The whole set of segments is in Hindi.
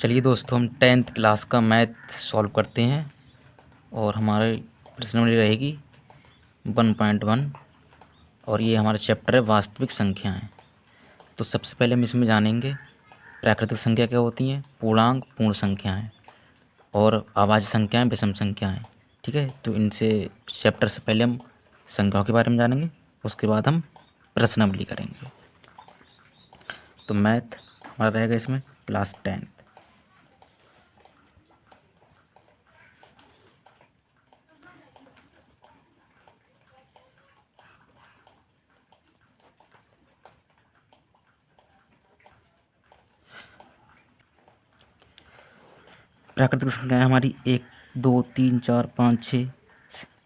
चलिए दोस्तों, हम 10th क्लास का मैथ सॉल्व करते हैं और हमारी प्रश्नावली रहेगी 1.1 और ये हमारा चैप्टर है वास्तविक संख्याएं। तो सबसे पहले हम इसमें जानेंगे प्राकृतिक संख्या क्या होती हैं, पूर्णांक, पूर्ण संख्याएं और अभाज्य संख्याएं, विषम संख्याएं। ठीक है, तो इनसे चैप्टर से पहले हम संख्याओं के बारे में जानेंगे, उसके बाद हम प्रश्नावली करेंगे। तो मैथ हमारा रहेगा इसमें क्लास 10। प्राकृतिक संख्याएं हमारी 1, 2, 3, 4, 5, 6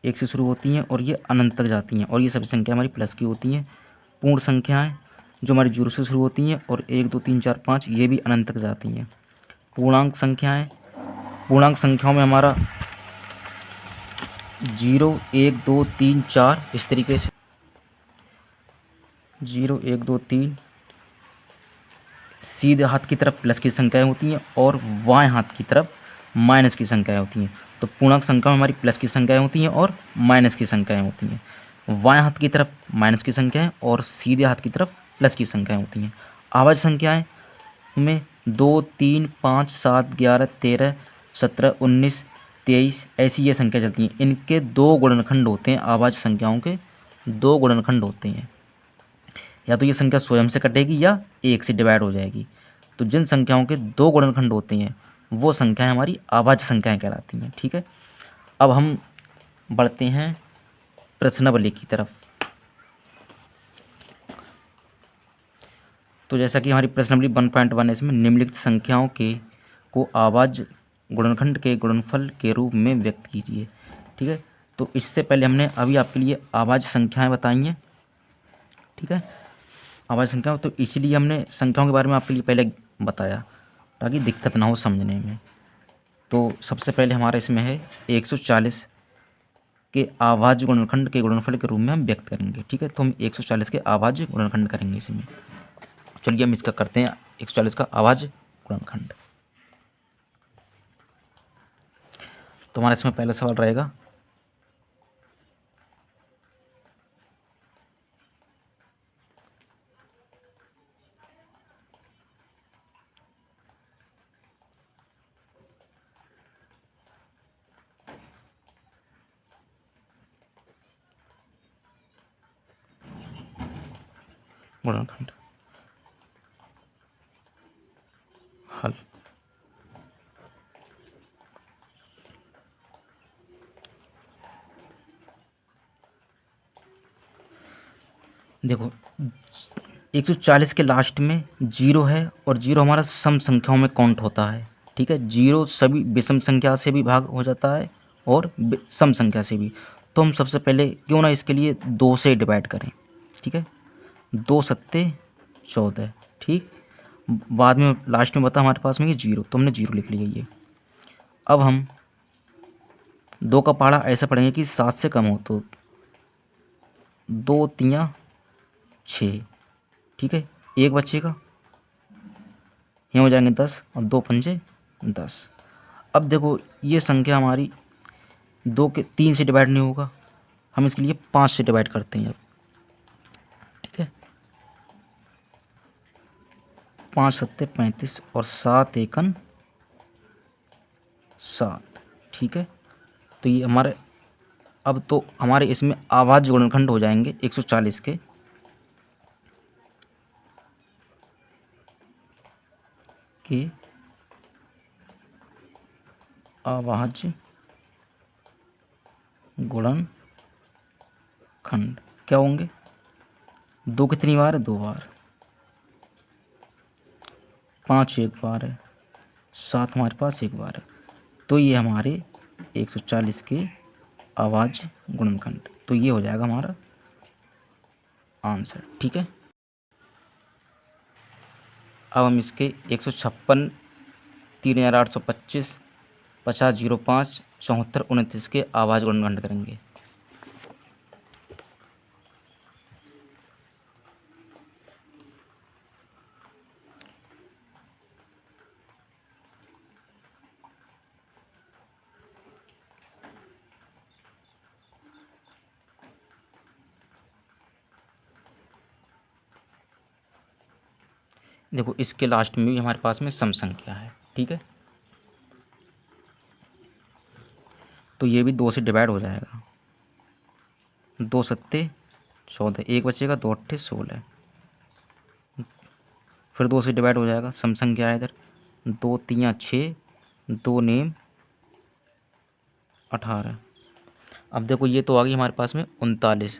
एक से शुरू होती हैं और ये अनंत तक जाती हैं और ये सभी संख्या हमारी प्लस की होती हैं। पूर्ण संख्याएं जो हमारी 0 से शुरू होती हैं और 1, 2, 3, 4, 5 ये भी अनंत तक जाती हैं। पूर्णांक संख्याओं में हमारा 0, 1, 2, 3, 4 इस तरीके से 0, 1, 2, 3 सीधे हाथ की तरफ प्लस की संख्याएं होती हैं और बाएं हाथ की तरफ माइनस की संख्याएं होती हैं। तो पूर्णांक संख्या में हमारी प्लस की संख्याएं होती हैं और माइनस की संख्याएं होती हैं। बाएं हाथ की तरफ माइनस की संख्याएं और सीधे हाथ की तरफ प्लस की संख्याएं होती हैं। अभाज्य संख्याएं में 2, 3, 5, 7, 11, 13, 17, 19, 23 ऐसी ये संख्या चलती हैं। इनके दो गुणनखंड होते हैं। अभाज्य संख्याओं के दो गुणनखंड होते हैं, या तो ये संख्या स्वयं से कटेगी या एक से डिवाइड हो जाएगी। तो जिन संख्याओं के दो गुणनखंड होते हैं वो संख्याएं हमारी अभाज्य संख्याएं कहलाती हैं। ठीक है, अब हम बढ़ते हैं प्रश्नावली की तरफ। तो जैसा कि हमारी प्रश्नावली 1.1 इसमें निम्नलिखित संख्याओं के को अभाज्य गुणनखंड के गुणनफल के रूप में व्यक्त कीजिए। ठीक है, तो इससे पहले हमने अभी आपके लिए अभाज्य संख्याएं बताई हैं। ठीक है, अभाज्य संख्या, तो इसीलिए हमने संख्याओं के बारे में आपके लिए पहले बताया ताकि दिक्कत ना हो समझने में। तो सबसे पहले हमारा इसमें है 140 के अभाज्य गुणनखंड के गुणनफल के रूप में हम व्यक्त करेंगे। ठीक है, तो हम 140 के अभाज्य गुणनखंड करेंगे इसमें। चलिए हम इसका करते हैं 140 का अभाज्य गुणनखंड। तो हमारा इसमें पहला सवाल रहेगा गुणनखंड हल। देखो, 140 के लास्ट में 0 है और 0 हमारा सम संख्याओं में काउंट होता है। ठीक है, 0 सभी विषम संख्या से भी भाग हो जाता है और सम संख्या से भी। तो हम सबसे पहले क्यों ना इसके लिए 2 से डिवाइड करें। ठीक है, 2 सत्ते 14। ठीक, बाद में लास्ट में बता हमारे पास में ये 0, तो हमने 0 लिख लिया ये। अब हम 2 का पहाड़ा ऐसा पढ़ेंगे कि 7 से कम हो, तो 2 तियाँ 6। ठीक है, एक बच्चे का ये हो जाएंगे 10 और 2 पंजे 10। अब देखो ये संख्या हमारी 2 के 3 से डिवाइड नहीं होगा, हम इसके लिए 5 से डिवाइड करते हैं अब। ठीक है, 5 सत्ते 35 और 7 एकन 7। ठीक है, तो ये हमारे अब तो हमारे इसमें अभाज्य गुणनखंड हो जाएंगे 140 के अभाज्य गुणनखंड क्या होंगे। 2 कितनी बार है, 2 बार। 5 एक बार है। 7 हमारे पास एक बार है। तो ये हमारे 140 के अभाज्य गुणनखंड, तो ये हो जाएगा हमारा आंसर। ठीक है, अब हम इसके 156, 3825, 5005, 74, 29 के अभाज्य गुणनखंड करेंगे। देखो इसके लास्ट में भी हमारे पास में सम संख्या है, ठीक है। तो ये भी 2 से डिवाइड हो जाएगा, 2 सत्ते 14, एक बचेगा, 2 अट्ठे 16, फिर 2 से डिवाइड हो जाएगा, सम संख्या है इधर, 2 तियाँ 6, 2 नेम 18। अब देखो ये तो आ गई हमारे पास में 39,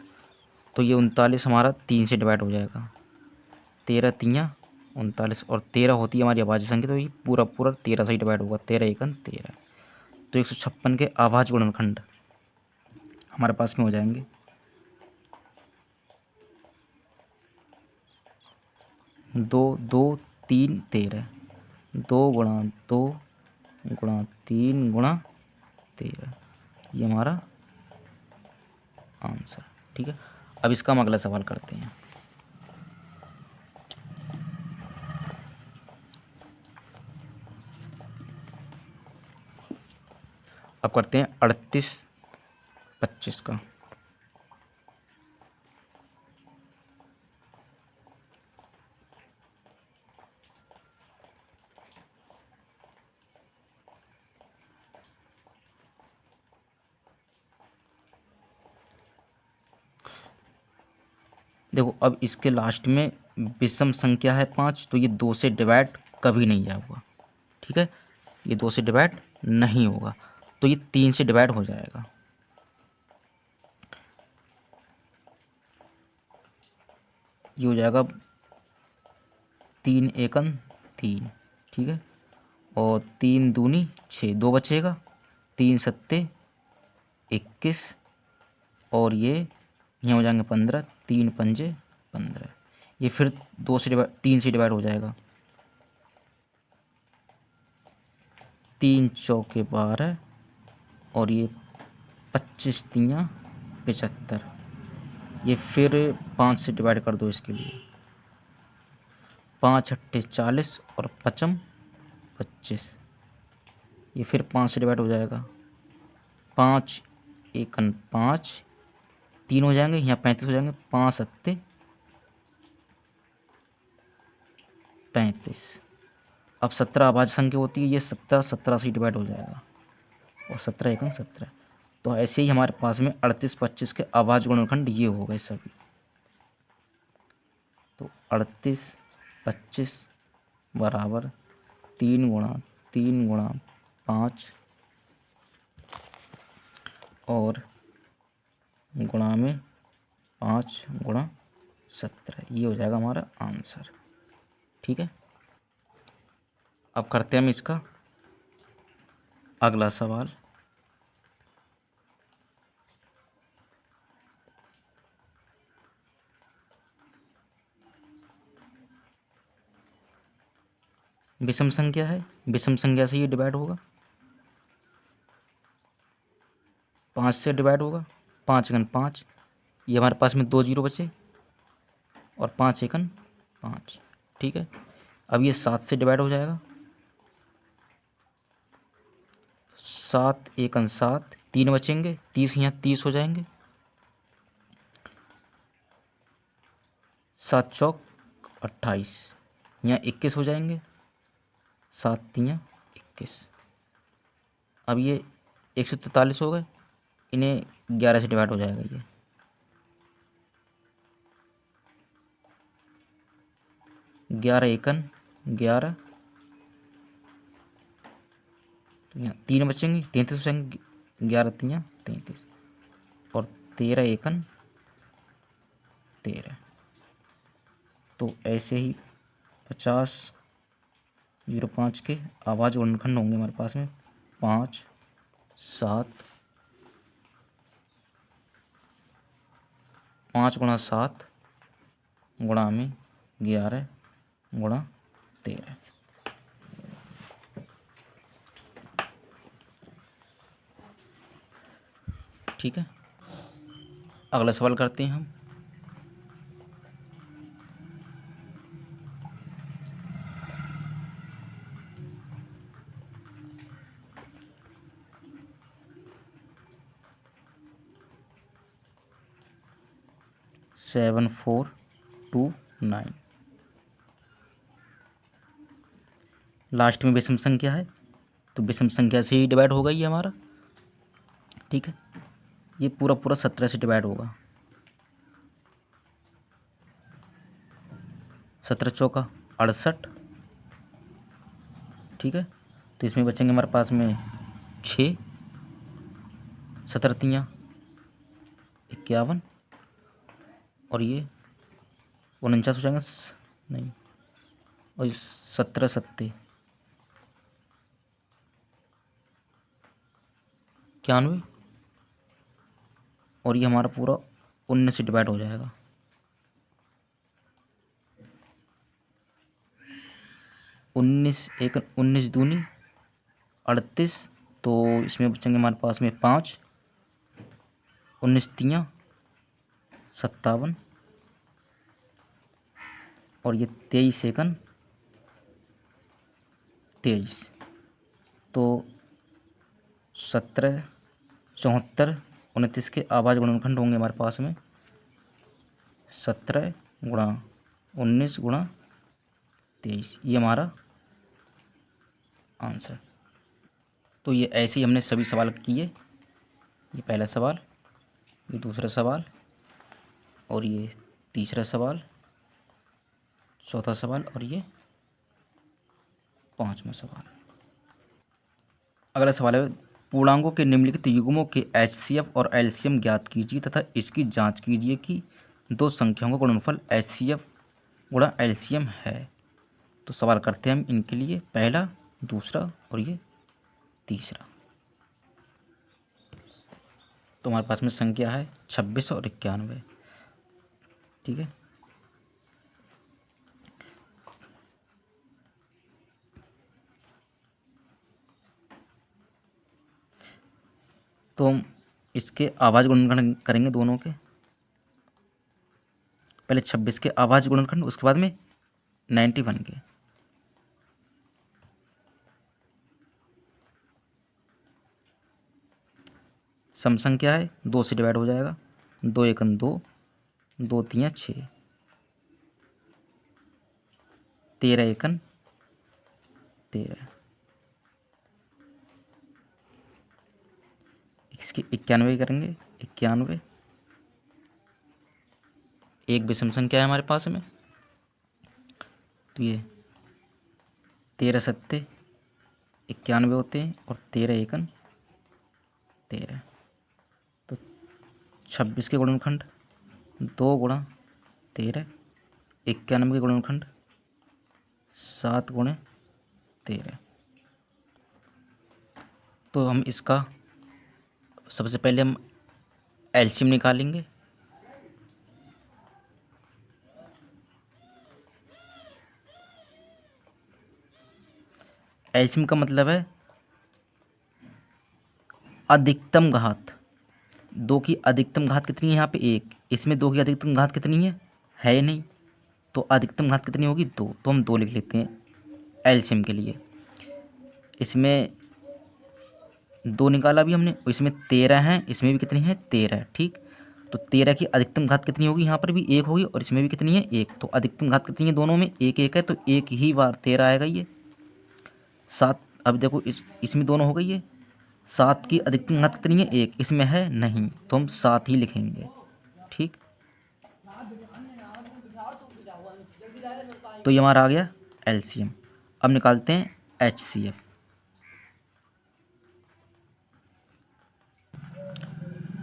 तो ये 39 हमारा 3 से डिवाइड हो जाएगा, 13 तियाँ 39, और 13 होती है हमारी अभाज्य संख्या, तो ये पूरा पूरा 13 से ही डिवाइड होगा, 13 एकन 13। तो 156 के अभाज्य गुणनखंड हमारे पास में हो जाएंगे, 2 2 3 13, 2 गुणा 2 गुणा 3 गुणा 13, ये हमारा आंसर, ठीक है। अब इसका हम अगला सवाल करते हैं। अब करते हैं 38 25 का। देखो अब इसके लास्ट में विषम संख्या है 5, तो ये 2 से डिवाइड कभी नहीं जाएगा, ठीक है। ये 2 से डिवाइड नहीं होगा, तो ये 3 से डिवाइड हो जाएगा, ये हो जाएगा 3 एकन 3, ठीक है। और 3 दूनी 6, 2 बचेगा, 3 सत्ते 21, और ये यहाँ हो जाएंगे 15, 3 पंजे 15, ये फिर 2 से डिवाइड 3 से डिवाइड हो जाएगा, 3 चौके 12, और ये 25 तियाँ 75, ये फिर 5 से डिवाइड कर दो इसके लिए, 5 अट्ठे 40 और 5 25, ये फिर 5 से डिवाइड हो जाएगा, 5 एकन 5, 3 हो जाएंगे, यहाँ 35 हो जाएंगे, 5 सत्ते 35। अब 17 अभाज्य संख्या होती है, ये 17 से डिवाइड हो जाएगा, और 17 एकम 17। तो ऐसे ही हमारे पास में 38 25 के अभाज्य गुणनखंड ये हो गए सभी। तो 38 25 बराबर 3 गुणा 3 गुणा 5 और गुणा में 5 गुणा 17, ये हो जाएगा हमारा आंसर, ठीक है। अब करते हैं हम इसका अगला सवाल। विषम संख्या है, विषम संख्या से ये डिवाइड होगा, 5 से डिवाइड होगा, 5 एकन 5, ये हमारे पास में 2 जीरो बचे, और 5 एकन 5, ठीक है। अब ये 7 से डिवाइड हो जाएगा, 7 एकन 7, 3 बचेंगे, 30 यहाँ 30 हो जाएंगे, 7 चौक 28, यहाँ 21 हो जाएंगे, 7 तियाँ 21। अब ये 143 हो गए, इन्हें 11 से डिवाइड हो जाएगा, ये 11 एकन 11, यहाँ 3 बचेंगे, 33 हो जाएंगे, 11 तियाँ 33, और 13 एकन 13। तो ऐसे ही 50 05 के अभाज्य गुणनखंड होंगे हमारे पास में, 5 7, 5 गुणा 7 गुणा में 11 गुणा 13, ठीक है। अगला सवाल करते हैं हम। सेवन 4 2 9, लास्ट में विषम संख्या है तो विषम संख्या से ही डिवाइड होगा ये हमारा, ठीक है। ये पूरा पूरा 17 से डिवाइड होगा, 17 चौका 68, ठीक है। तो इसमें बचेंगे हमारे पास में 6, 17 तियाँ 51 और ये 49 हो जाएंगे, नहीं, और 17 सत्ते 91 और ये हमारा पूरा 19 से डिवाइड हो जाएगा। 19 एक 19 दूनी 38, तो इसमें बचेंगे हमारे पास में 5, 19 तियाँ 57 और ये 23 एकन 23, तो 17 74 29 के आवाज गुणनखंड होंगे हमारे पास में 17 गुणा 19 गुणा 23, ये हमारा आंसर। तो ये ऐसे ही हमने सभी सवाल किए, ये पहला सवाल, ये दूसरा सवाल और ये तीसरा सवाल, चौथा सवाल और ये पांचवा सवाल। अगला सवाल है, पूर्णांकों के निम्नलिखित युग्मों के HCF और LCM ज्ञात कीजिए तथा इसकी जांच कीजिए कि दो संख्याओं का गुणनफल HCF गुणा LCM है। तो सवाल करते हैं हम इनके लिए, पहला, दूसरा और ये तीसरा। तो हमारे पास में संख्या है 26 और 91, ठीक है। तो हम इसके आवाज गुणनखंड करेंगे दोनों के, पहले 26 के आवाज गुणनखंड, उसके बाद में 91 के। सम संख्या है 2 से डिवाइड हो जाएगा, 2 एकन 2, 2 तियाँ 6, 13 एकन 13, इसके 91 करेंगे, 91, एक विषम संख्या है हमारे पास में, तो ये 13 सत्ते 91 होते हैं और 13 एकन 13, तो 26 के गुणनखंड 2 गुणा 13, 91 के गुणनखंड 7 गुणे 13। तो हम इसका सबसे पहले हम एलसीएम निकालेंगे। एलसीएम का मतलब है अधिकतम घात, 2 की अधिकतम घात कितनी है यहाँ पे 1, इसमें 2 की अधिकतम घात कितनी है ही नहीं, तो अधिकतम घात कितनी होगी 2, तो हम 2 लिख लेते हैं एलसीएम के लिए। इसमें 2 निकाला भी हमने, इसमें 13 है, इसमें भी कितनी है 13, ठीक। तो 13 की अधिकतम घात कितनी होगी, यहाँ पर भी 1 होगी और इसमें भी कितनी है 1, तो अधिकतम घात कितनी है दोनों में 1 1 है, तो एक ही बार 13 आएगा ये 7। अब देखो इसमें दोनों हो गई है, 7 की अधिकतम घात कितनी है 1, इसमें है नहीं, तो हम 7 ही लिखेंगे, ठीक। तो ये हमारा आ गया एलसीएम। अब निकालते हैं एचसीएफ।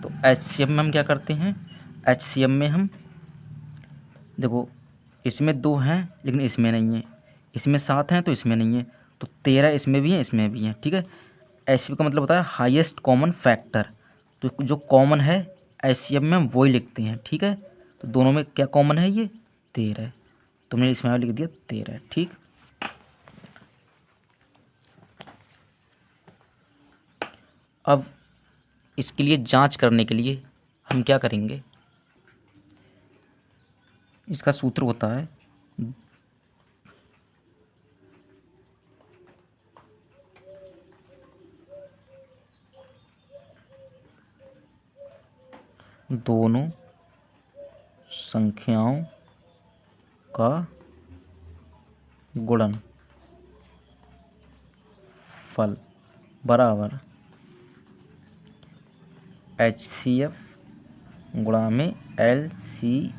तो एचसीएफ में हम क्या करते हैं, एचसीएफ में हम देखो इसमें 2 हैं लेकिन इसमें नहीं है, इसमें 7 हैं तो इसमें नहीं है, तो 13 इसमें भी है इसमें भी है, ठीक है। एचसीएफ का मतलब होता है हाईएस्ट कॉमन फैक्टर, तो जो कॉमन है एचसीएफ में हम वही लिखते हैं, ठीक है। तो दोनों में क्या कॉमन है, ये 13, तो मैंने इसमें लिख दिया 13, ठीक। अब इसके लिए जांच करने के लिए हम क्या करेंगे, इसका सूत्र होता है दोनों संख्याओं का गुणन, फल बराबर HCF गुणा में LCM।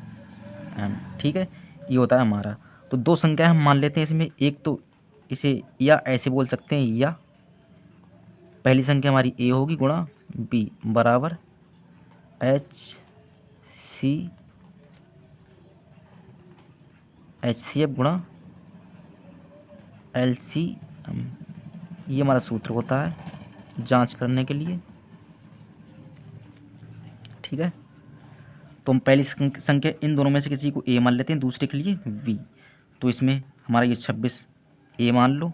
ठीक है, ये होता है हमारा। तो दो संख्या हम मान लेते हैं इसमें, एक तो इसे या ऐसे बोल सकते हैं, या पहली संख्या हमारी A होगी गुणा B बराबर HCF गुणा LCM। ये हमारा सूत्र होता है जांच करने के लिए। ठीक है, तो हम पहली संख्या इन दोनों में से किसी को A मान लेते हैं, दूसरे के लिए B। तो इसमें हमारा ये 26 A मान लो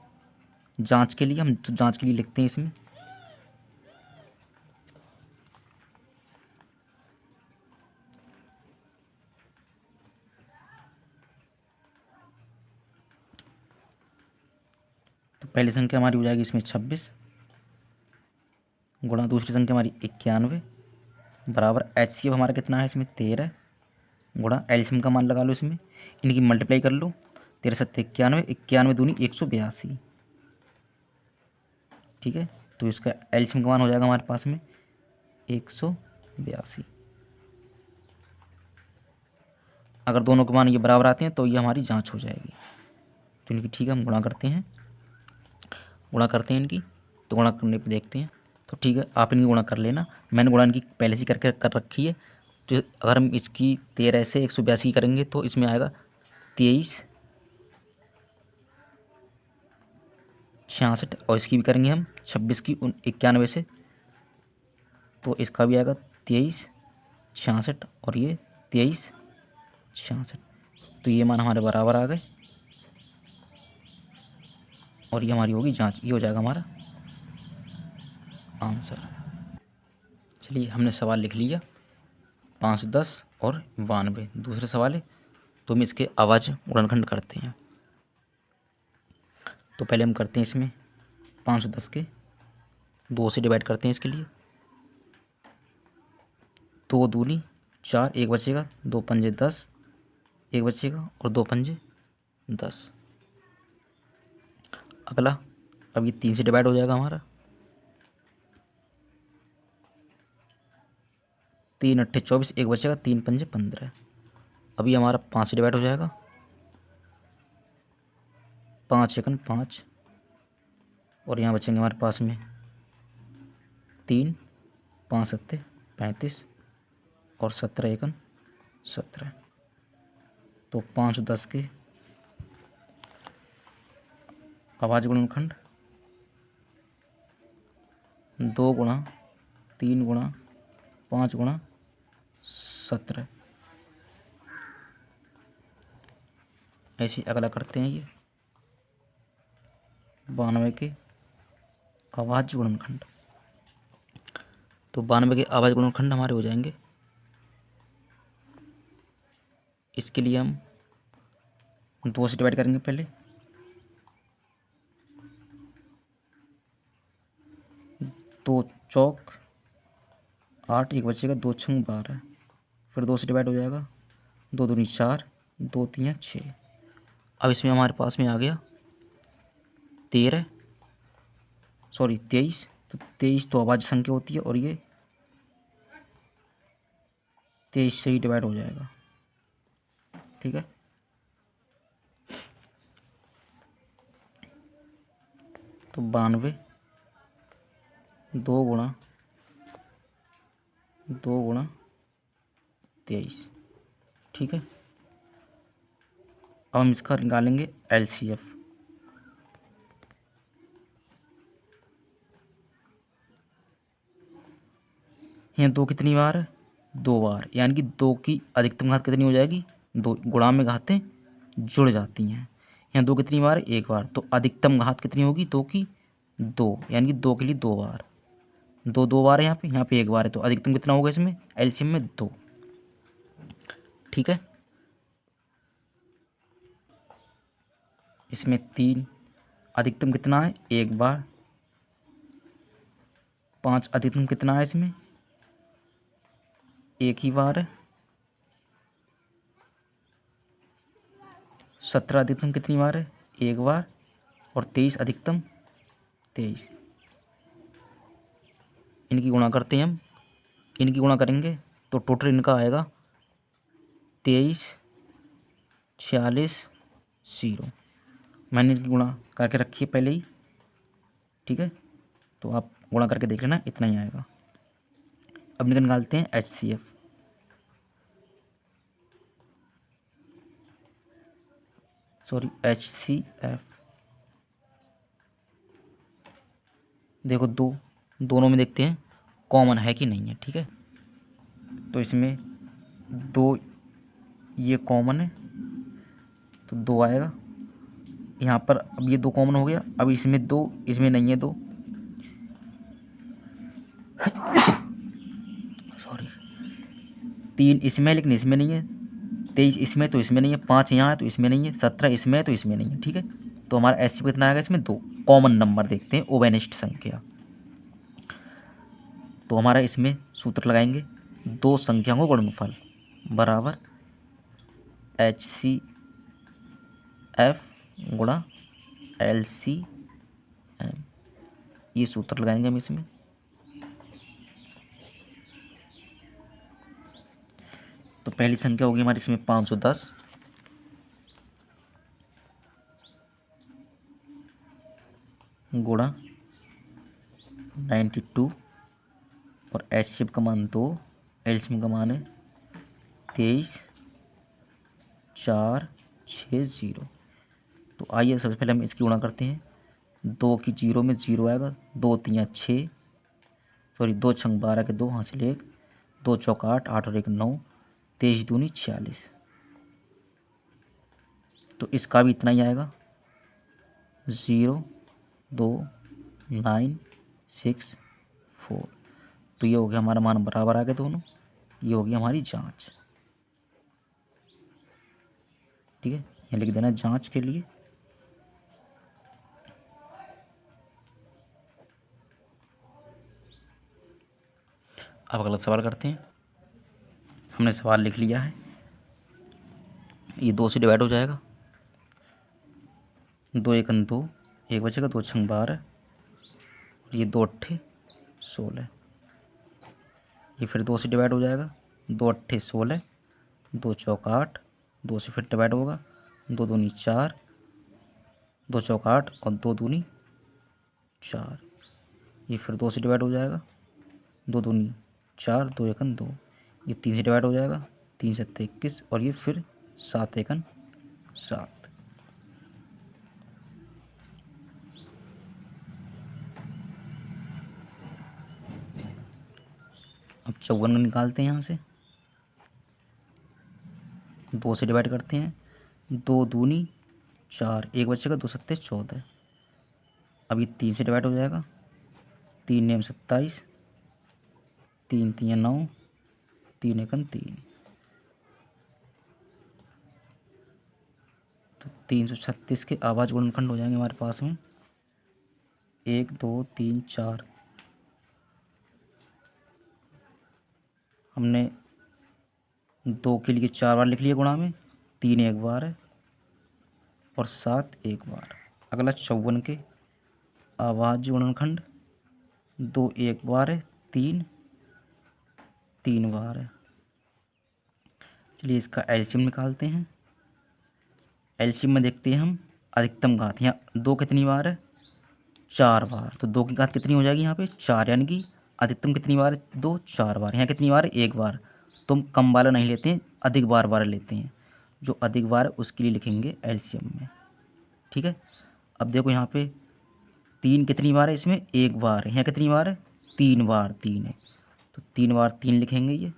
जांच के लिए, हम तो जांच के लिए लिखते हैं इसमें। तो पहली संख्या हमारी हो जाएगी इसमें 26 गुणा दूसरी संख्या हमारी 91 बराबर HCF हमारा कितना है इसमें 13 गुणा एल्शियम का मान लगा लो इसमें, इनकी मल्टीप्लाई कर लो, 13 सत्ते 91, 91 दूनी 182। ठीक है, तो इसका एल्शियम का मान हो जाएगा हमारे पास में 182। अगर दोनों के मान ये बराबर आते हैं तो ये हमारी जांच हो जाएगी। तो इनकी ठीक है, हम गुणा करते हैं, गुणा करते हैं इनकी। तो गुणा करने पे देखते हैं। तो ठीक है, आप इनकी गुणा कर लेना, मैंने गुणा इनकी पहले से करके कर रखी है। तो अगर हम इसकी 13 से 182 करेंगे तो इसमें आएगा 2366, और इसकी भी करेंगे हम 26 की 91 से, तो इसका भी आएगा 2366 और ये 2366। तो ये मान हमारे बराबर आ गए और ये हमारी होगी जांच, ये हो जाएगा हमारा आंसर। चलिए, हमने सवाल लिख लिया 510 और 92। दूसरे सवाल है, तो हम इसके अभाज्य गुणनखंड करते हैं। तो पहले हम करते हैं इसमें 510 के 2 से डिवाइड करते हैं इसके लिए। 2 दूनी 4, एक बचेगा, 2 पंजे 10, एक बचेगा और 2 पंजे 10। अगला, अब ये 3 से डिवाइड हो जाएगा हमारा, 3 अट्ठे 24, एक बचेगा, 3 पंजे 15। अभी हमारा 5 से डिवाइड हो जाएगा, 5 एकन 5, और यहाँ बचेंगे हमारे पास में 3, 5 सत्ते 35 और 17 एकन 17। तो 510 के अभाज्य गुणनखंड 2 गुणा 3 गुणा 5 गुणा 17। ऐसे अगला करते हैं ये 92 के अभाज्य गुणनखंड। तो 92 के अभाज्य गुणनखंड हमारे हो जाएंगे, इसके लिए हम 2 से डिवाइड करेंगे पहले, 2 चौक 8, एक बचेगा, 2 छंग 12, फिर 2 से डिवाइड हो जाएगा, 2 दूनी 4, 2 तीन 6। अब इसमें हमारे पास में आ गया 23। तो 23 तो अभाज्य संख्या होती है और ये 23 से ही डिवाइड हो जाएगा। ठीक है, तो 92 2 गुणा 23। ठीक है, अब हम इसका निकालेंगे LCF। यहाँ 2 कितनी बार है, 2 बार, यानी कि 2 की अधिकतम घात कितनी हो जाएगी, 2 गुणा में घातें जुड़ जाती हैं। यहाँ 2 कितनी बार है, 1 बार, तो अधिकतम घात कितनी होगी 2 की 2, यानी कि 2 के लिए 2 बार, 2 बार है यहाँ पे 1 बार है, तो अधिकतम कितना होगा इसमें एलसीएम में 2। ठीक है, इसमें 3 अधिकतम कितना है 1 बार, 5 अधिकतम कितना है इसमें 1 ही बार है, 17 अधिकतम कितनी बार है 1 बार, और 23 अधिकतम 23। इनकी गुणा करते हैं हम, इनकी गुणा करेंगे तो टोटल इनका आएगा 23, 46, 0। मैंने इनकी गुणा करके रखी है पहले ही, ठीक है, तो आप गुणा करके देख लेना, इतना ही आएगा। अब निकालते हैं HCF। Sorry, HCF। देखो दोनों में देखते हैं कॉमन है कि नहीं है, ठीक है। तो इसमें 2 ये कॉमन है तो 2 आएगा यहाँ पर। अब ये 2 कॉमन हो गया, अब इसमें 2, इसमें नहीं है 2, सॉरी, 3 इसमें है लेकिन इसमें नहीं है, 23 इसमें तो इसमें नहीं है, 5 यहाँ है तो इसमें नहीं है, 17 इसमें है तो इसमें नहीं है, ठीक है। तो हमारा एच कितना आएगा इसमें 2। कॉमन नंबर देखते हैं, ओवेनिस्ट संख्या। तो हमारा इसमें सूत्र लगाएंगे, 2 संख्याओं को गुणनफल बराबर HCF गुणा LCM। ये सूत्र लगाएंगे हम इसमें। तो पहली संख्या होगी हमारी इसमें 510 गुणा 92 और HCF का मान 2, LCM का मान है 23, 4, 6, 0। तो आइए सबसे पहले हम इसकी गुणा करते हैं। 2 की 0 में 0 आएगा, 2 3 6, सॉरी 2 छंग 12 के 2 हासिल 1, 2 चौक 8, 8 और 1 9, 23 दूनी 46। तो इसका भी इतना ही आएगा, 0 2 9 6 4। तो ये हो गया हमारा मान बराबर आ गए दोनों। ये होगी हमारी जांच, ठीक है। ये लिख देना जांच के लिए। अब अगला सवाल करते हैं। हमने सवाल लिख लिया है, ये 2 से डिवाइड हो जाएगा, 2 एकन 2, 1 बचेगा, 2 छंग 12 और ये 2 अट्ठे 16। ये फिर 2 से डिवाइड हो जाएगा, 2 अट्ठे 16, 2 चौक 8, 2 से फिर डिवाइड होगा, 2 दूनी 4, 2 चौक 8 और 2 दूनी 4। ये फिर 2 से डिवाइड हो जाएगा, 2 दूनी 4, 2 एकन 2। ये 3 से डिवाइड हो जाएगा, 3 सत्ते 21 और ये फिर 7 एकन 7। अब 54 निकालते हैं यहाँ से, 2 से डिवाइड करते हैं, 2 दूनी 4, 1 बचेगा, 2 सत्ते 14। अब ये 3 से डिवाइड हो जाएगा, 3 नेम 27, 3 3 9, 3 एकन 3। तो 336 के आवाज गुणनखंड हो जाएंगे हमारे पास में 1 2 3 4। हमने 2 के लिए 4 बार लिख लिया गुणा में, 3 एक बार है और 7 एक बार। अगला 54 के आवाज गुणनखंड, 2 एक बार है, 3 3 बार है। चलिए इसका एलसीएम निकालते हैं। एलसीएम में देखते हैं हम अधिकतम घात, यहाँ 2 कितनी बार है, 4 बार। तो 2 की घात कितनी हो जाएगी यहाँ पे 4, यानी कि अधिकतम कितनी बार है 2, 4 बार। यहाँ कितनी बार है 1 बार। तो हम कम वाला नहीं लेते हैं, अधिक बार लेते हैं। जो अधिक बार है उसके लिए लिखेंगे एलसीएम में, ठीक है। अब देखो यहाँ पे 3 कितनी बार है, इसमें 1 बार है। यहाँ कितनी बार है 3 बार, 3 है तो 3 बार 3 लिखेंगे। ये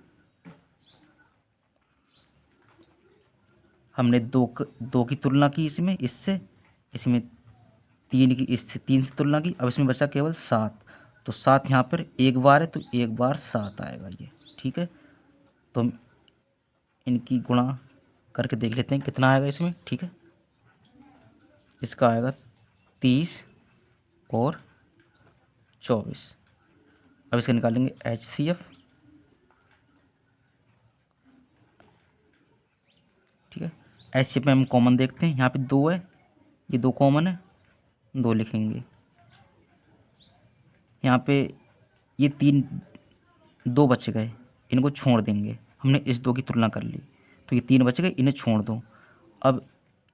हमने 2 की तुलना की इसमें, इसमें 3 की, इससे 3 से तुलना की। अब इसमें बचा केवल 7, तो 7 यहाँ पर 1 बार है तो 1 बार 7 आएगा ये, ठीक है। तो हम इनकी गुणा करके देख लेते हैं कितना आएगा इसमें, ठीक है। इसका आएगा 30 और 24। अब इसका निकालेंगे HCF, ठीक है। HCF में हम कॉमन देखते हैं, यहाँ पे 2 है, ये 2 कॉमन है, 2 लिखेंगे। यहाँ पे ये 3 2 बच गए, इनको छोड़ देंगे। हमने इस 2 की तुलना कर ली, तो ये 3 बच गए, इन्हें छोड़ दो। अब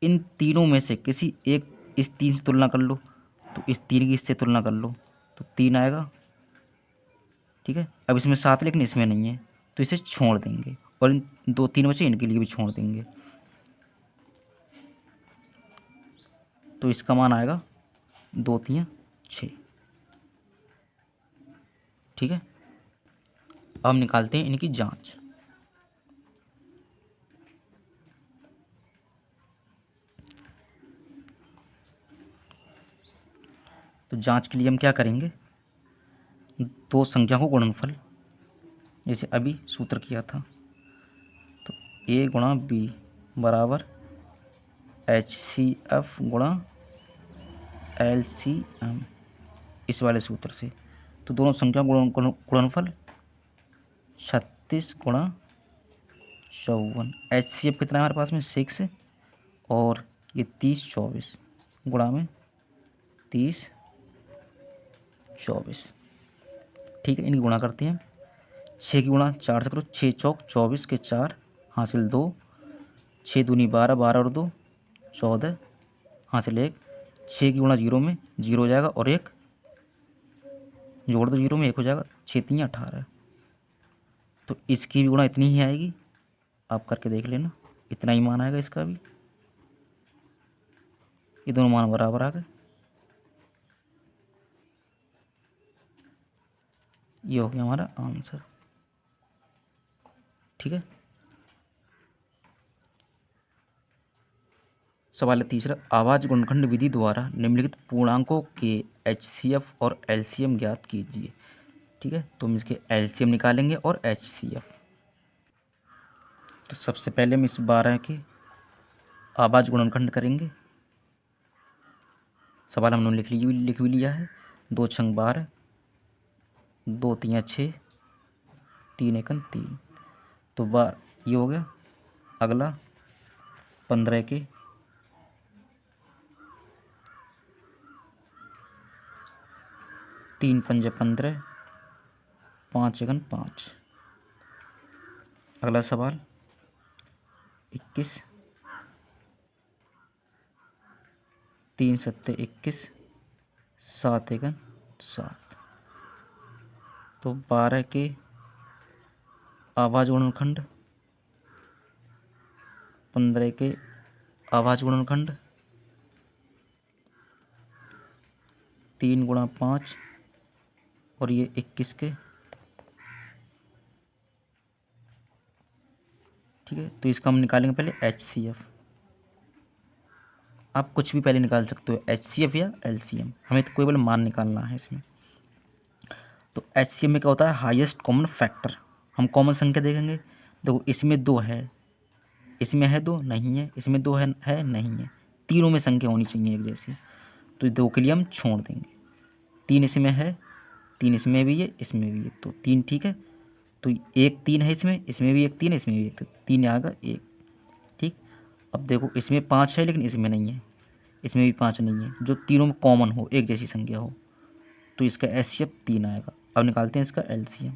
इन तीनों में से किसी एक, इस 3 से तुलना कर लो, तो इस 3 की इससे तुलना कर लो, तो 3 आएगा। ठीक है, अब इसमें 7 लेकिन इसमें नहीं है, तो इसे छोड़ देंगे, और इन 2 3 बचे, इनके लिए भी छोड़ देंगे। तो इसका मान आएगा 2 3 6। ठीक है, अब हम निकालते हैं इनकी जांच। तो जांच के लिए हम क्या करेंगे, 2 संख्या को गुणनफल, जैसे अभी सूत्र किया था, तो a गुणा b बराबर HCF गुणा LCM, इस वाले सूत्र से। तो दोनों संख्या गुणनफल 36 गुणा 54, HCF कितना है हमारे पास में 6, और ये 30 24 गुणा में 30 24। ठीक है, इनकी गुणा करते हैं। 6 की गुणा 4 से करो, 6 चौक 24 के 4 हासिल 2, 6 दूनी 12, 12 और 2 14 हासिल 1। 6 की गुणा 0 में 0 हो जाएगा, और 1 जोड़ दो 0 में 1 हो जाएगा, 6 3 18। तो इसकी भी गुणा इतनी ही आएगी, आप करके देख लेना, इतना ही मान आएगा इसका भी। ये दोनों मान बराबर आ गए, ये हो गया हमारा आंसर। ठीक है, सवाल है तीसरा, आवाज गुणनखंड विधि द्वारा निम्नलिखित पूर्णांकों के HCF और LCM ज्ञात कीजिए। ठीक है, तो हम इसके LCM निकालेंगे और HCF। तो सबसे पहले हम इस 12 के आवाज गुणनखंड करेंगे। सवाल हमने लिख भी लिया है। 2 छंग 12, 2 3 6, 3 एकन 3, तो ये हो गया। अगला 15 के 3 पंजे 15, 5 एकन 5। अगला सवाल 21, 3 सत्ते 21, 7 एकन 7। तो 12 के आवाज गुणनखंड, 15 के आवाज गुणनखंड, 3 गुणा 5, और ये 21 के। ठीक है, तो इसका हम निकालेंगे पहले HCF। आप कुछ भी पहले निकाल सकते हो, HCF या LCM, हमें तो कोई बोले मान निकालना है इसमें। तो HCM में क्या होता है, हाईएस्ट कॉमन फैक्टर। हम कॉमन संख्या देखेंगे, देखो इसमें 2 है, इसमें है 2 नहीं है, इसमें 2 है नहीं है, तीनों में संख्या होनी चाहिए एक जैसी। तो 2 के लिए हम छोड़ देंगे। 3 इसमें है, 3 इसमें भी है, इसमें भी है, तो 3 ठीक है। तो 1 3 है, इसमें भी 1 3 है, इसमें भी 1, तो 3 आएगा 1। ठीक, अब देखो इसमें 5 है लेकिन इसमें नहीं है, इसमें भी 5 नहीं है, जो तीनों में कॉमन हो, एक जैसी संख्या हो, तो इसका HCF 3 आएगा। अब निकालते हैं इसका LCM।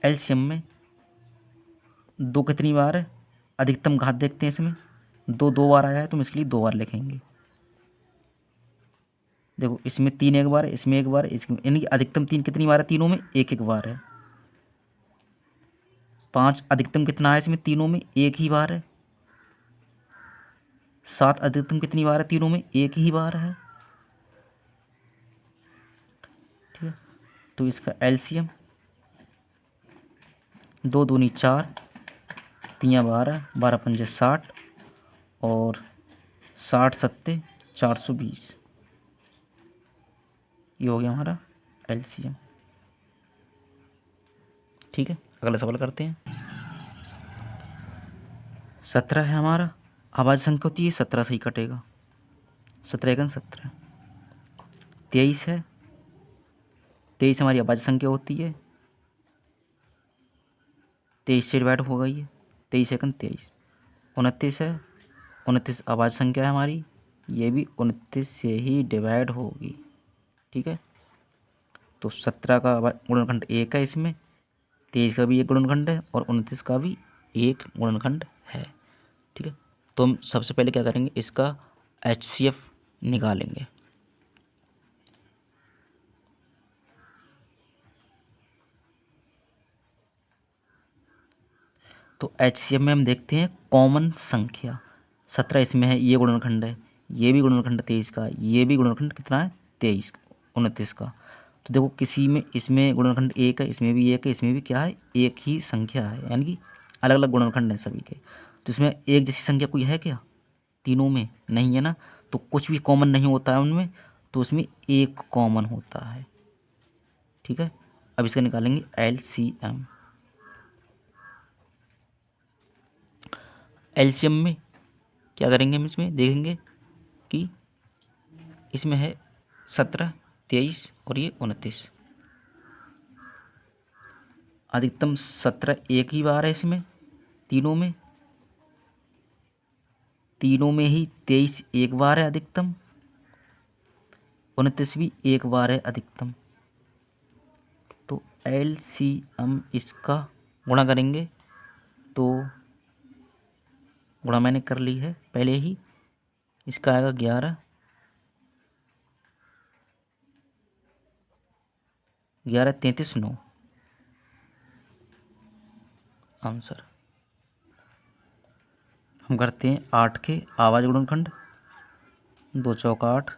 LCM में 2 कितनी बार है, अधिकतम घात देखते हैं इसमें, 2 2 बार आया है, तो हम इसके लिए 2 बार लिखेंगे। देखो इसमें 3 एक बार है, इसमें एक बार है, इसमें, यानी कि अधिकतम 3 कितनी बार है, तीनों में एक एक बार है। 5 अधिकतम कितना है इसमें, तीनों में एक ही बार है। 7 अधिकतम कितनी बार है, तीनों में एक ही बार है। ठीक है, तो इसका LCM 2 दूनी 4, 3 12, 12 पंजे 60, और 60 सत्ते 420। ये हो गया हमारा LCM। ठीक है, अगला सवाल करते हैं। 17 है हमारा, आवाज संख्या होती है 17 से ही कटेगा, 17 एकन 17। 23 है, 23 हमारी आवाज संख्या होती है, 23 से डिवाइड हो गई है, 23 एकन 23। 29 है, 29 आवाज संख्या है हमारी, ये भी 29 से ही डिवाइड होगी। ठीक है, तो 17 का गुणनखंड 1 है, इसमें 23 का भी एक गुणनखंड है और 29 का भी एक गुणनखंड है। ठीक है, तो हम सबसे पहले क्या करेंगे, इसका HCF निकालेंगे। तो HCF में हम देखते हैं कॉमन संख्या 17 इसमें है, ये गुणनखंड है, ये भी गुणनखंड 23 का, ये भी गुणनखंड कितना है 23 29 का। तो देखो किसी में इसमें गुणनखंड 1 है, इसमें भी 1 है, इसमें भी क्या है एक ही संख्या है, यानी कि अलग अलग गुणनखंड हैं सभी के। तो इसमें एक जैसी संख्या कोई है क्या, तीनों में नहीं है ना, तो कुछ भी कॉमन नहीं होता है उनमें, तो उसमें एक कॉमन होता है। ठीक है, अब इसका निकालेंगे LCM। एलसीएम में क्या करेंगे, हम इसमें देखेंगे कि इसमें है 17 23 और ये 29। अधिकतम 17 एक ही बार है इसमें, तीनों में, तीनों में ही 23 एक बार है अधिकतम, 29 भी एक बार है अधिकतम। तो LCM इसका गुणा करेंगे, तो गुणा मैंने कर ली है पहले ही, इसका आएगा 11 11 33 9 आंसर। हम करते हैं 8 के आवाज गुणनखंड, 2 चौका 8,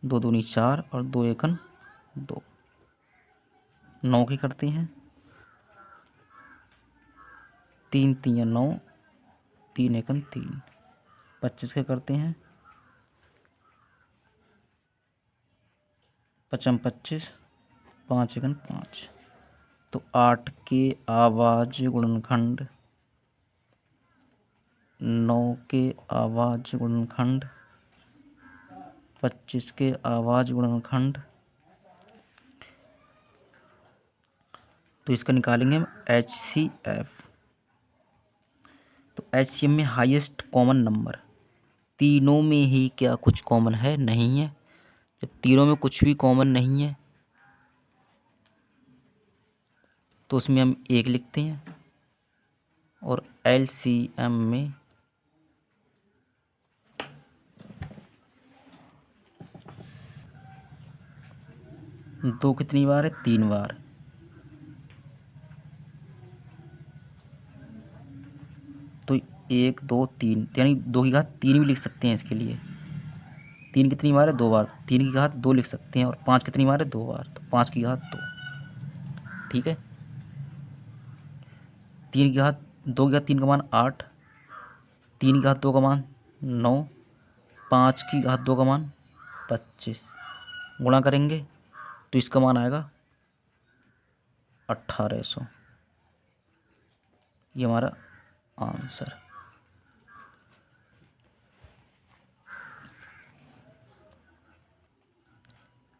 2 दूनी 4 और 2 एकन 2। 9 की करते हैं, 3 3 9, 3 एकन 3। 25 के करते हैं, 5 25, 5 एकन 5। तो 8 के आवाज गुणनखंड, 9 के आवाज गुणनखंड, 25 के आवाज गुणनखंड, तो इसका निकालेंगे हम HCF। तो HCF में हाईएस्ट कॉमन नंबर, तीनों में ही क्या कुछ कॉमन है, नहीं है। जब तीनों में कुछ भी कॉमन नहीं है तो उसमें हम 1 लिखते हैं, और LCM में दो कितनी बार है, 3 बार। तो 1 2 3, यानी 2 की घात 3 भी लिख सकते हैं इसके लिए। 3 कितनी बार है, 2 बार, 3 की घात 2 लिख सकते हैं, और 5 कितनी बार है, 2 बार, तो 5 की घात 2। ठीक है, 3 की घात 2 की घात 3 का मान 8, 3 की घात 2 का मान 9, 5 की घात 2 का मान 25। गुणा करेंगे तो इसका मान आएगा 1800। ये हमारा आंसर।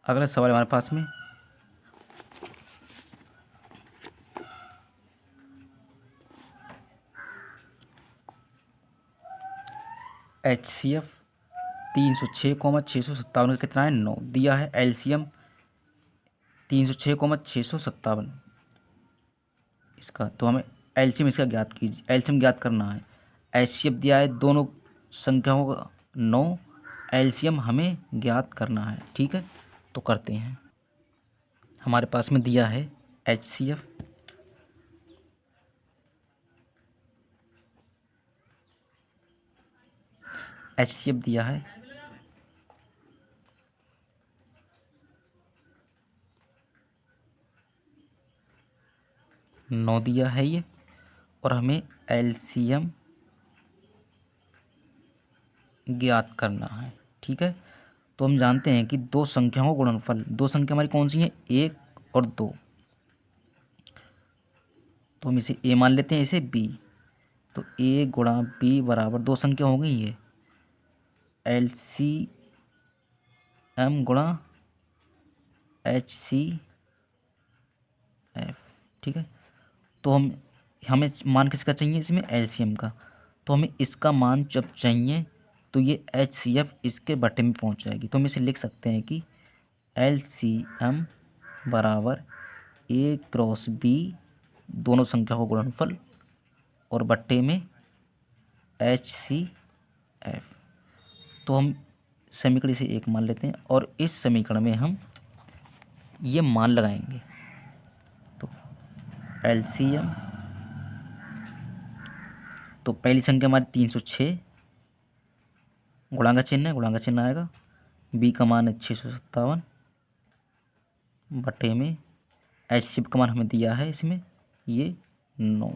अगला सवाल हमारे पास में, HCF 306,657 का कितना है, 9 दिया है। LCM 306,657 इसका, तो हमें LCM इसका ज्ञात कीजिए, LCM ज्ञात करना है। HCF दिया है दोनों संख्याओं का 9, LCM हमें ज्ञात करना है। ठीक है, तो करते हैं। हमारे पास में दिया है HCF, HCF दिया है 9 दिया है ये, और हमें LCM ज्ञात करना है। ठीक है, तो हम जानते हैं कि दो संख्याओं का गुणनफल, दो संख्या हमारी कौन सी है, 1 और 2, तो हम इसे A मान लेते हैं, इसे B। तो A गुणा B बराबर दो संख्या हो गई ये, LCM गुणा HCF। ठीक है, तो हमें मान किसका चाहिए इसमें, LCM का। तो हमें इसका मान जब चाहिए तो ये HCF इसके बटे में पहुंच जाएगी। तो हम इसे लिख सकते हैं कि LCM बराबर A क्रॉस B, दोनों संख्या को गुणनफल, और बट्टे में HCF। तो हम समीकरण से एक मान लेते हैं और इस समीकरण में हम ये मान लगाएंगे। तो LCM, तो पहली संख्या हमारी 306, गुणांक चिन्ह है, गुणांक चिन्ह आएगा, B का मान है 657 बटे में HCF का मान हमें दिया है इसमें ये 9।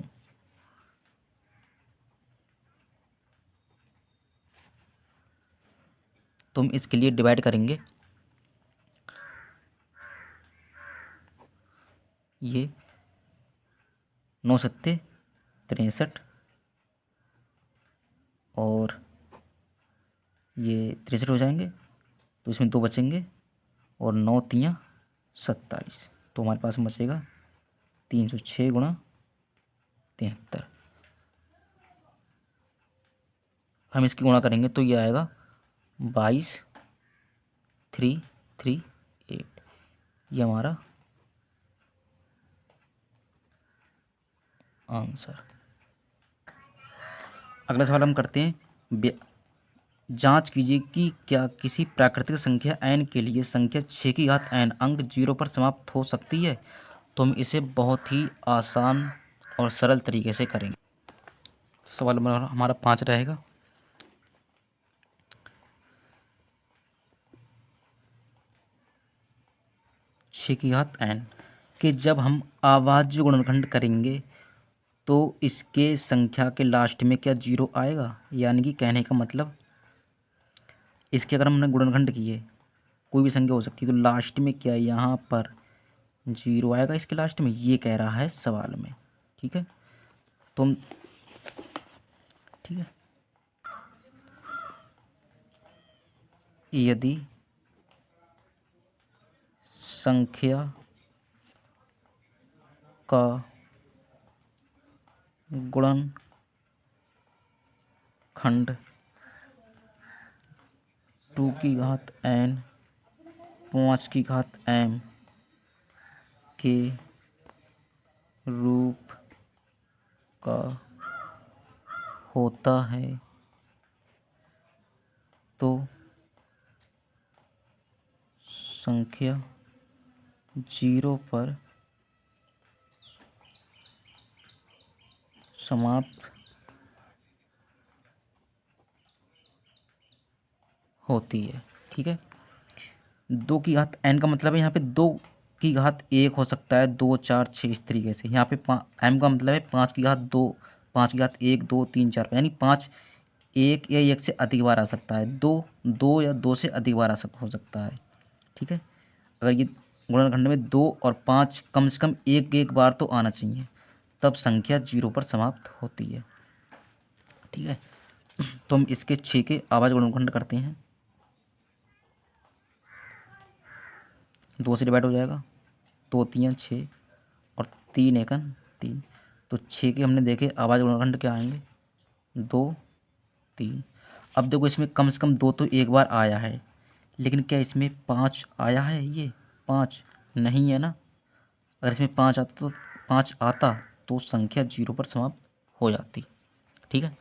तो हम इसके लिए डिवाइड करेंगे, ये 9 सत्ते 63 और ये 63 हो जाएंगे, तो इसमें 2 बचेंगे और 9 तियाँ 27, तो हमारे पास बचेगा 306 गुणा 73। हम इसकी गुणा करेंगे तो ये आएगा 22,338, ये हमारा आंसर। अगला सवाल हम करते हैं, जांच कीजिए कि क्या किसी प्राकृतिक संख्या n के लिए संख्या 6 की घात n अंक 0 पर समाप्त हो सकती है। तो हम इसे बहुत ही आसान और सरल तरीके से करेंगे। सवाल नंबर हमारा 5 रहेगा। छः की घात n कि जब हम अभाज्य गुणनखंड करेंगे तो इसके संख्या के लास्ट में क्या 0 आएगा, यानी कि कहने का मतलब इसके अगर हमने गुणनखंड किए, कोई भी संख्या हो सकती है, तो लास्ट में क्या यहाँ पर 0 आएगा इसके लास्ट में, ये कह रहा है सवाल में। ठीक है, तो हम ठीक है, यदि संख्या का गुणनखंड 2 की घात n 5 की घात m के रूप का होता है तो संख्या 0 पर समाप्त होती है। ठीक है, 2 की घात n का मतलब है यहाँ पे 2 की घात 1 हो सकता है, 2 4 6 इस तरीके से। यहाँ पे m का मतलब है 5 की घात 2, 5 की घात 1 2 3 4, यानी 5 1 या 1 से अधिक बार आ सकता है, 2 2 या 2 से अधिक बार हो सकता है। ठीक है, अगर ये गुणनखंड में 2 और 5 कम से कम एक एक बार तो आना चाहिए, तब संख्या 0 पर समाप्त होती है। ठीक है, तो हम इसके 6 के अभाज्य गुणनखंड करते हैं, 2 से डिवाइड हो जाएगा, 2 3 6 और 3 1 3, तो 6 के हमने देखे अभाज्य गुणनखंड क्या आएंगे, 2 3। अब देखो इसमें कम से कम 2 तो एक बार आया है, लेकिन क्या इसमें 5 आया है, ये 5 नहीं है ना। अगर इसमें 5 आता तो संख्या 0 पर समाप्त हो जाती। ठीक है,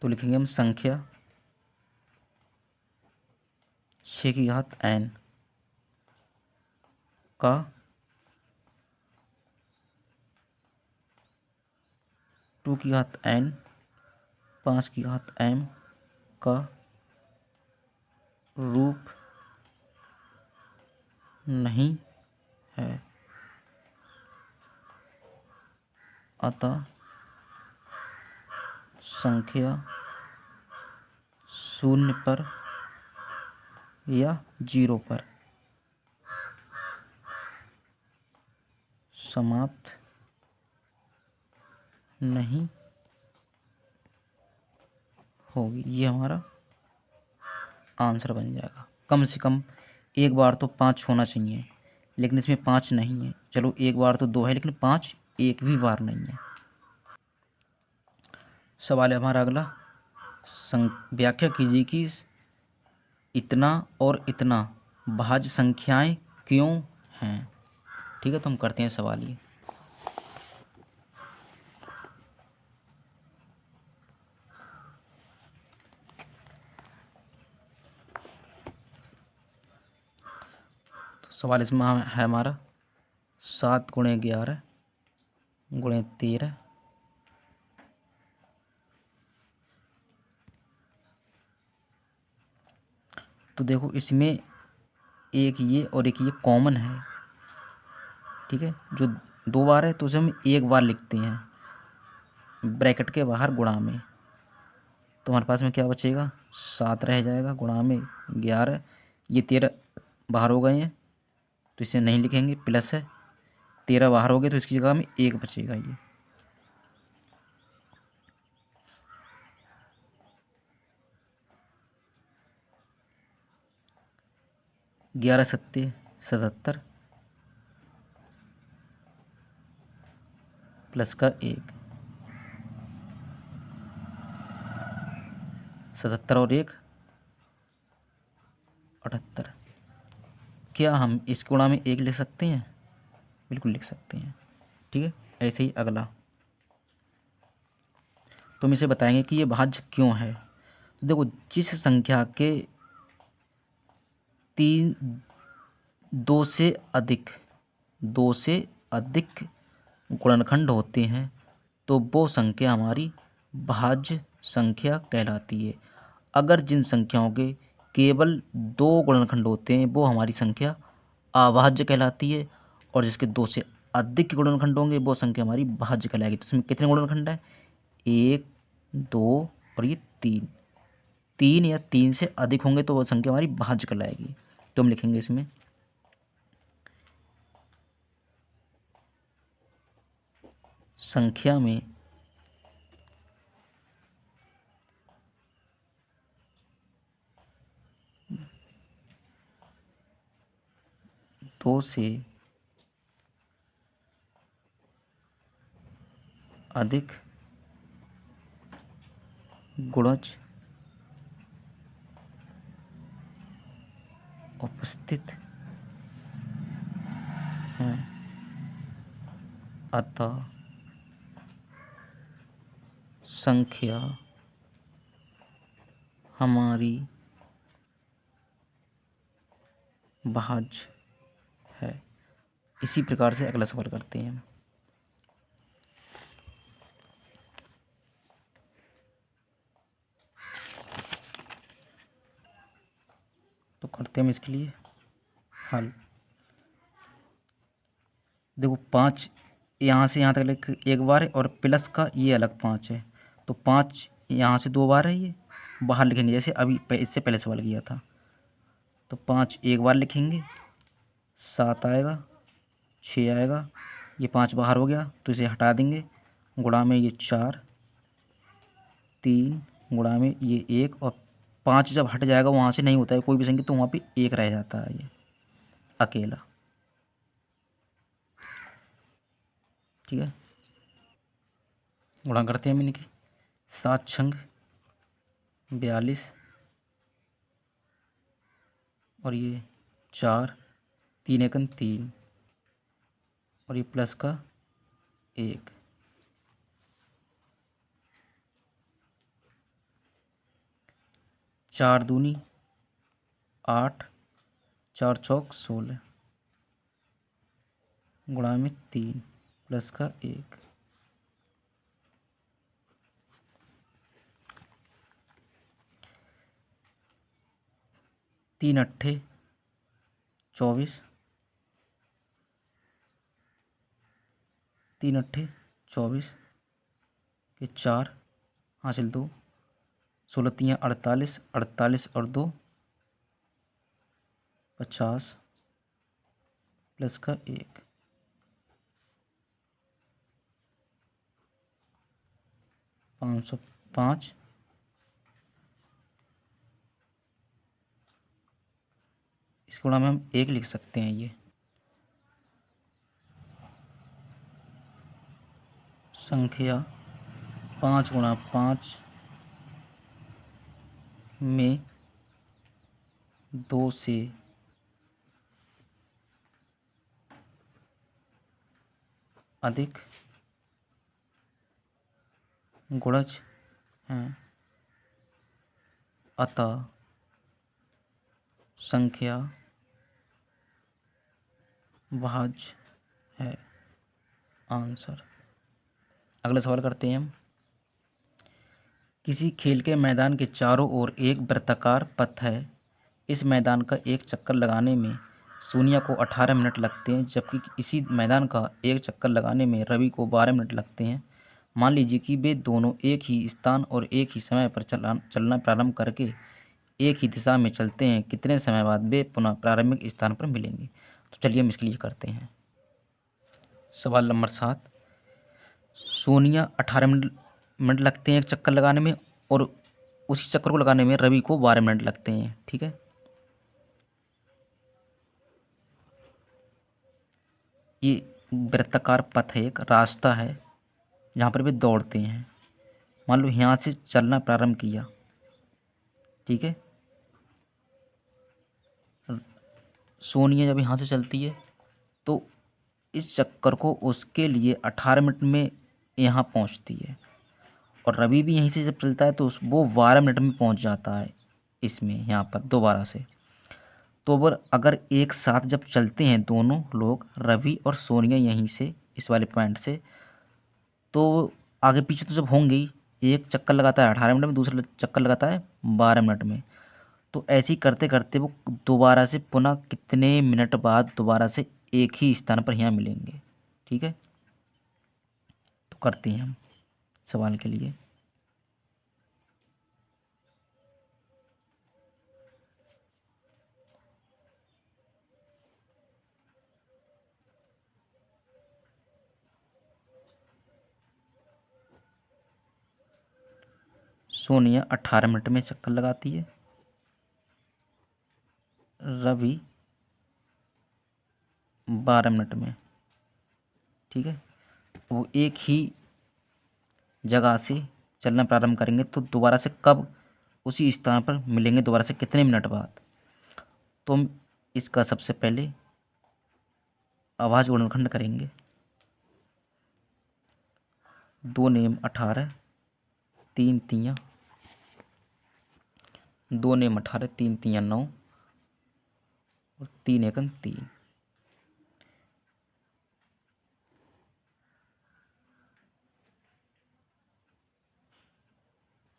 तो लिखेंगे हम संख्या 6 की घात n का 2 की घात n 5 की घात m का रूप नहीं है, अतः संख्या 0 पर या 0 पर समाप्त नहीं होगी। ये हमारा आंसर बन जाएगा। कम से कम एक बार तो 5 होना चाहिए, लेकिन इसमें 5 नहीं है। चलो एक बार तो 2 है, लेकिन 5 एक भी बार नहीं है। सवाल है हमारा अगला, व्याख्या कीजिए कि इतना और इतना भाज्य संख्याएं क्यों हैं। ठीक है, तो हम करते हैं सवाल ये। तो सवाल इसमें है हमारा 7 × 11 × 13। तो देखो इसमें एक ये और एक ये कॉमन है। ठीक है, जो 2 बार है तो उसे हम एक बार लिखते हैं ब्रैकेट के बाहर गुणा में। तो हमारे पास में क्या बचेगा, 7 रह जाएगा गुणा में 11। ये 13 बाहर हो गए हैं तो इसे नहीं लिखेंगे, प्लस है 13 बाहर हो गए तो इसकी जगह में 1 बचेगा। ये 11 × 7 = 77 प्लस का 1, 77 और 1 78। क्या हम इस गुणा में 1 लिख सकते हैं? बिल्कुल लिख सकते हैं। ठीक है, ऐसे ही अगला तुम इसे बताएंगे कि ये भाज्य क्यों है। तो देखो जिस संख्या के 2 से अधिक गुणनखंड होते हैं तो वो संख्या हमारी भाज्य संख्या कहलाती है। अगर जिन संख्याओं के केवल 2 गुणनखंड होते हैं वो हमारी संख्या अभाज्य कहलाती है, और जिसके 2 से अधिक गुणनखंड होंगे वो संख्या हमारी भाज्य कहलाएगी। तो इसमें कितने गुणनखंड हैं? 1, 2 और ये 3। 3 या 3 से अधिक होंगे तो वो संख्या हमारी भाज्य कहलाएगी। तो हम लिखेंगे इसमें संख्या में दो से अधिक गुणज उपस्थित हैं, अतः संख्या हमारी भाज्य है। इसी प्रकार से अगला सवाल करते हैं हम। तो करते हैं हम इसके लिए हल। देखो 5 यहाँ से यहाँ तक एक बार है और प्लस का ये अलग 5 है, तो 5 यहाँ से 2 बार है, ये बाहर लिखेंगे जैसे अभी इससे पहले सवाल किया था। तो 5 एक बार लिखेंगे, 7 आएगा, 6 आएगा, ये 5 बाहर हो गया तो इसे हटा देंगे, गुणा में ये 4, 3 गुणा में ये 1, और 5 जब हट जाएगा वहाँ से नहीं होता है कोई भी संख्या तो वहाँ पे 1 रह जाता है ये अकेला। ठीक है, गुणा करते हैं हम इनकी। 7×42 और ये 4, 3×1 = 3 और ये प्लस का 1, 4×2 = 8, 4×4 = 16 गुणा में 3 प्लस का 1, 3×8 = 24, 3×8 = 24 के 4 हासिल 2, 16×3 = 48, 48 और 2 = 50 प्लस का 1, 505। इस गुणा में हम 1 लिख सकते हैं। ये संख्या 5×5 में 2 से अधिक गुणज हैं, अतः संख्या भाज्य है। आंसर। अगला सवाल करते हैं हम। किसी खेल के मैदान के चारों ओर एक वृत्ताकार पथ है। इस मैदान का एक चक्कर लगाने में सोनिया को 18 मिनट लगते हैं, जबकि इसी मैदान का एक चक्कर लगाने में रवि को 12 मिनट लगते हैं। मान लीजिए कि वे दोनों एक ही स्थान और एक ही समय पर चलना प्रारंभ करके एक ही दिशा में चलते हैं। कितने समय बाद वे पुनः प्रारंभिक स्थान पर मिलेंगे? तो चलिए हम इसके लिए करते हैं। सवाल नंबर 7। सोनिया 18 मिनट लगते हैं एक चक्कर लगाने में, और उसी चक्कर को लगाने में रवि को 12 मिनट लगते हैं। ठीक है, ये वृत्ताकार पथ है, एक रास्ता है जहाँ पर वे दौड़ते हैं। मान लो यहाँ से चलना प्रारंभ किया, ठीक है। सोनिया जब यहाँ से चलती है तो इस चक्कर को उसके लिए 18 मिनट में यहाँ पहुँचती है, और रवि भी यहीं से जब चलता है तो वो 12 मिनट में पहुँच जाता है इसमें, यहाँ पर दोबारा से। तो अगर एक साथ जब चलते हैं दोनों लोग, रवि और सोनिया यहीं से इस वाले पॉइंट से, तो आगे पीछे तो जब होंगे ही, एक चक्कर लगाता है 18 मिनट में, दूसरा चक्कर लगाता है 12 मिनट में। तो ऐसे ही करते करते वो दोबारा से पुनः कितने मिनट बाद दोबारा से एक ही स्थान पर यहाँ मिलेंगे। ठीक है, तो करते हैं हम सवाल के लिए। सोनिया 18 मिनट में चक्कर लगाती है, रवि 12 मिनट में। ठीक है, वो एक ही जगह से चलना प्रारंभ करेंगे तो दोबारा से कब उसी स्थान पर मिलेंगे, दोबारा से कितने मिनट बाद? तो हम इसका सबसे पहले आवाज गुणनखंड करेंगे। 2 नेम 18, 3 तियाँ, 2 नेम 18, 3 तियाँ 9 और 3 एकम 3।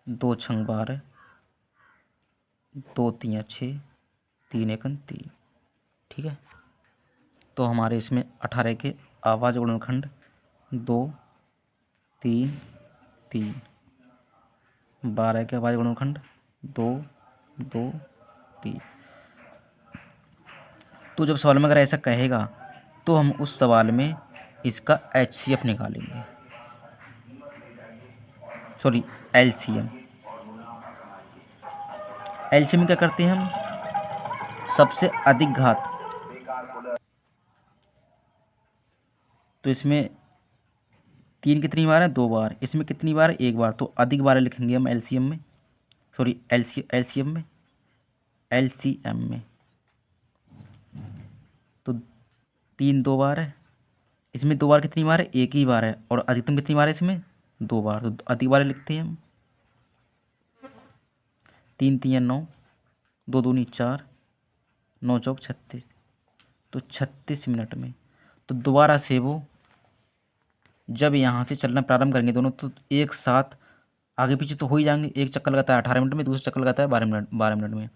2 छंग 12, 2 तियाँ 6, 3 एकम 3। ठीक है, तो हमारे इसमें 18 के आवाज गुणनखंड 2 3 3, 12 के आवाज गुणनखंड 2 2 3। तो जब सवाल में अगर ऐसा कहेगा तो हम उस सवाल में इसका HCF निकालेंगे, सॉरी LCM। LCM में क्या करते हैं हम? सबसे अधिक घात। तो इसमें 3 कितनी बार है? 2 बार। इसमें कितनी बार है? 1 बार। तो अधिक बार लिखेंगे हम LCM में, सॉरी LCM में, LCM में। तो 3 2 बार है, इसमें 2 बार कितनी बार है? 1 ही बार है। और अधिकतम कितनी बार है इसमें? 2 बार। तो अधिक बार लिखते हैं हम। 3 3 9, 2 दूनी 4, 9 चौक 36। तो 36 मिनट में। तो दोबारा से वो जब यहाँ से चलना प्रारंभ करेंगे दोनों, तो एक साथ आगे पीछे तो हो ही जाएंगे। एक चक्कर लगाता है 18 मिनट में, दूसरा चक्कर लगाता है 12 मिनट में।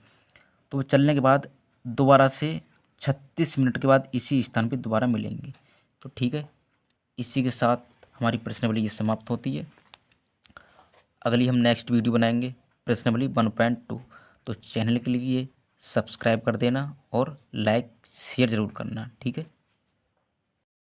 तो वो चलने के बाद दोबारा से 36 मिनट के बाद इसी स्थान पे दोबारा मिलेंगे। तो ठीक है, इसी के साथ हमारी प्रश्नावली ये समाप्त होती है। अगली हम नेक्स्ट वीडियो बनाएंगे प्रश्नावली 1.2। तो चैनल के लिए सब्सक्राइब कर देना और लाइक शेयर ज़रूर करना। ठीक है।